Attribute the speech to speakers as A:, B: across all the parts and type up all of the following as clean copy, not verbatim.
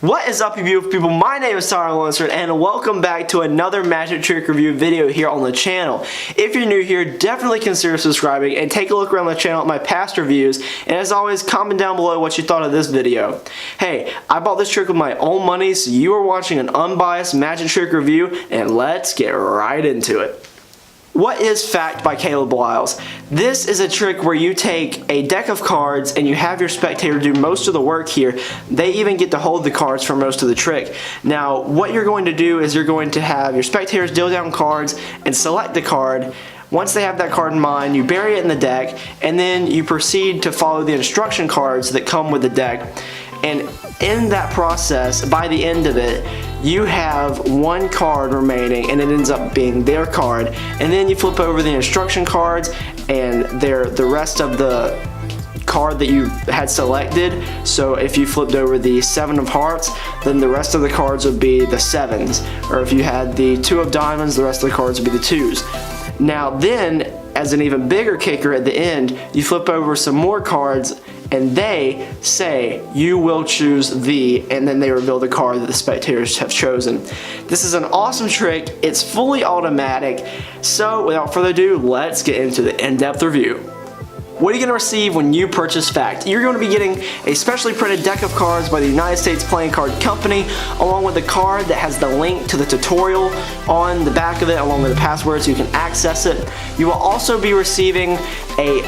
A: What is up, you beautiful people? My name is Tyler and welcome back to another magic trick review video here on the channel. If you're new here, definitely consider subscribing and take a look around the channel at my past reviews, and as always, comment down below what you thought of this video. Hey, I bought this trick with my own money, so you are watching an unbiased magic trick review, and let's get right into it. What is F.A.C.T by Caleb Wiles? This is a trick where you take a deck of cards and you have your spectator do most of the work here. They even get to hold the cards for most of the trick. Now, what you're going to do is you're going to have your spectators deal down cards and select the card. Once they have that card in mind, you bury it in the deck, and then you proceed to follow the instruction cards that come with the deck. And in that process, by the end of it, you have one card remaining and it ends up being their card, and then you flip over the instruction cards and they're the rest of the card that you had selected. So if you flipped over the 7 of hearts, then the rest of the cards would be the 7s, or if you had the 2 of diamonds, the rest of the cards would be the 2s. Now then, as an even bigger kicker at the end, you flip over some more cards and they say, "You will choose the," and then they reveal the card that the spectators have chosen. This is an awesome trick. It's fully automatic. So without further ado, let's get into the in-depth review. What are you going to receive when you purchase F.A.C.T? You're going to be getting a specially printed deck of cards by the United States Playing Card Company, along with a card that has the link to the tutorial on the back of it, along with the password so you can access it. You will also be receiving a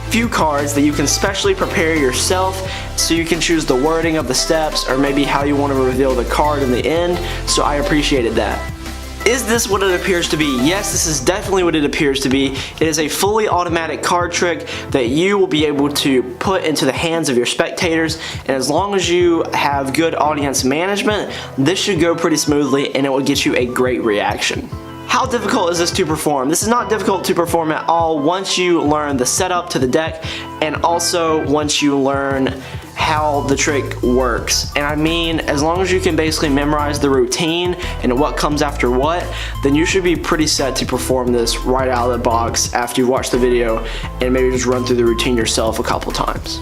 A: few cards that you can specially prepare yourself, so you can choose the wording of the steps or maybe how you want to reveal the card in the end. So I appreciated that. Is this what it appears to be? Yes, this is definitely what it appears to be. It is a fully automatic card trick that you will be able to put into the hands of your spectators, and as long as you have good audience management, this should go pretty smoothly and it will get you a great reaction. How difficult is this to perform? This is not difficult to perform at all once you learn the setup to the deck, and also once you learn how the trick works. And I mean, as long as you can basically memorize the routine and what comes after what, then you should be pretty set to perform this right out of the box after you've watched the video and maybe just run through the routine yourself a couple times.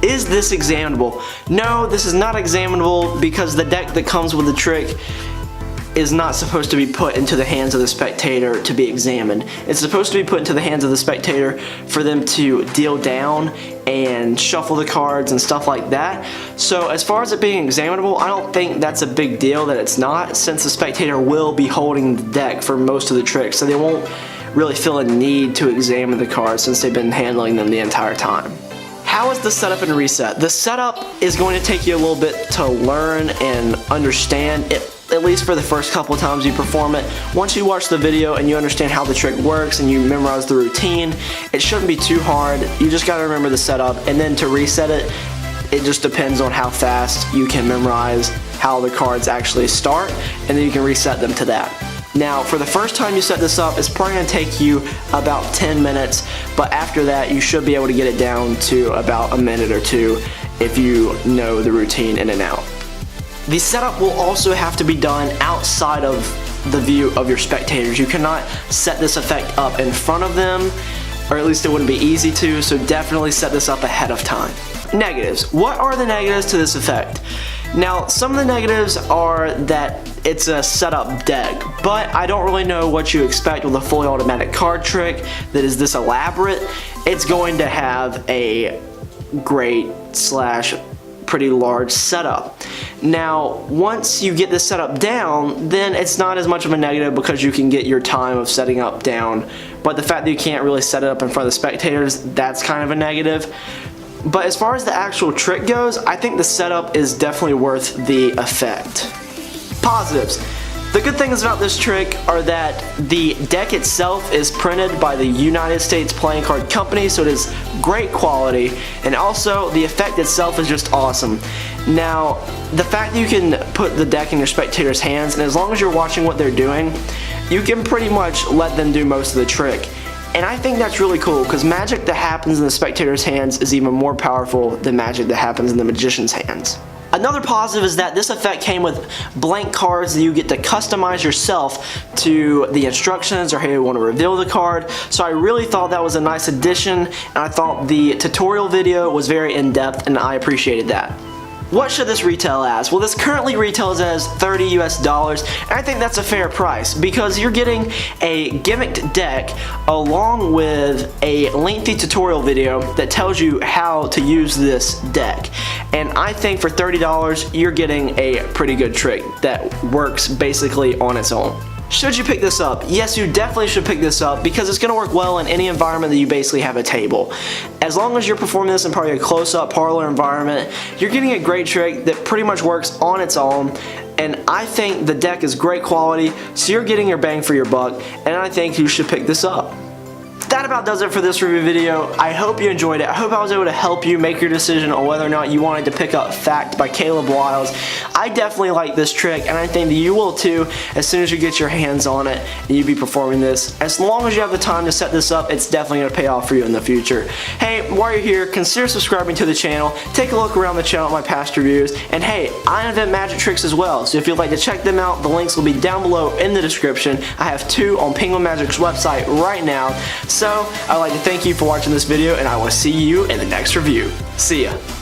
A: Is this examinable? No, this is not examinable because the deck that comes with the trick is not supposed to be put into the hands of the spectator to be examined. It's supposed to be put into the hands of the spectator for them to deal down and shuffle the cards and stuff like that. So as far as it being examinable, I don't think that's a big deal that it's not, since the spectator will be holding the deck for most of the trick, so they won't really feel a need to examine the cards since they've been handling them the entire time. How is the setup and reset? The setup is going to take you a little bit to learn and understand it, at least for the first couple of times you perform it. Once you watch the video and you understand how the trick works and you memorize the routine, it shouldn't be too hard. You just got to remember the setup, and then to reset it, it just depends on how fast you can memorize how the cards actually start, and then you can reset them to that. Now, for the first time you set this up, it's probably going to take you about 10 minutes, but after that you should be able to get it down to about a minute or two if you know the routine in and out. The setup will also have to be done outside of the view of your spectators. You cannot set this effect up in front of them, or at least it wouldn't be easy to, so definitely set this up ahead of time. Negatives. What are the negatives to this effect? Now, some of the negatives are that it's a setup deck, but I don't really know what you expect with a fully automatic card trick that is this elaborate. It's going to have a great / pretty large setup. Now, once you get this setup down, then it's not as much of a negative because you can get your time of setting up down, but the fact that you can't really set it up in front of the spectators, that's kind of a negative. But as far as the actual trick goes, I think the setup is definitely worth the effect. Positives. The good things about this trick are that the deck itself is printed by the United States Playing Card Company, so it is great quality, and also the effect itself is just awesome. Now, the fact that you can put the deck in your spectators' hands, and as long as you're watching what they're doing, you can pretty much let them do most of the trick. And I think that's really cool, because magic that happens in the spectator's hands is even more powerful than magic that happens in the magician's hands. Another positive is that this effect came with blank cards that you get to customize yourself to the instructions or how you want to reveal the card. So I really thought that was a nice addition, and I thought the tutorial video was very in-depth, and I appreciated that. What should this retail as? Well, this currently retails as $30 US, and I think that's a fair price because you're getting a gimmicked deck along with a lengthy tutorial video that tells you how to use this deck. And I think for $30, you're getting a pretty good trick that works basically on its own. Should you pick this up? Yes, you definitely should pick this up because it's going to work well in any environment that you basically have a table. As long as you're performing this in probably a close-up parlor environment, you're getting a great trick that pretty much works on its own. And I think the deck is great quality, so you're getting your bang for your buck, and I think you should pick this up. That about does it for this review video. I hope you enjoyed it. I hope I was able to help you make your decision on whether or not you wanted to pick up F.A.C.T by Caleb Wiles. I definitely like this trick, and I think that you will too as soon as you get your hands on it and you be performing this. As long as you have the time to set this up, it's definitely going to pay off for you in the future. Hey, while you're here, consider subscribing to the channel. Take a look around the channel at my past reviews. And hey, I invent magic tricks as well, so if you'd like to check them out, the links will be down below in the description. I have 2 on Penguin Magic's website right now. So, I'd like to thank you for watching this video, and I will see you in the next review. See ya.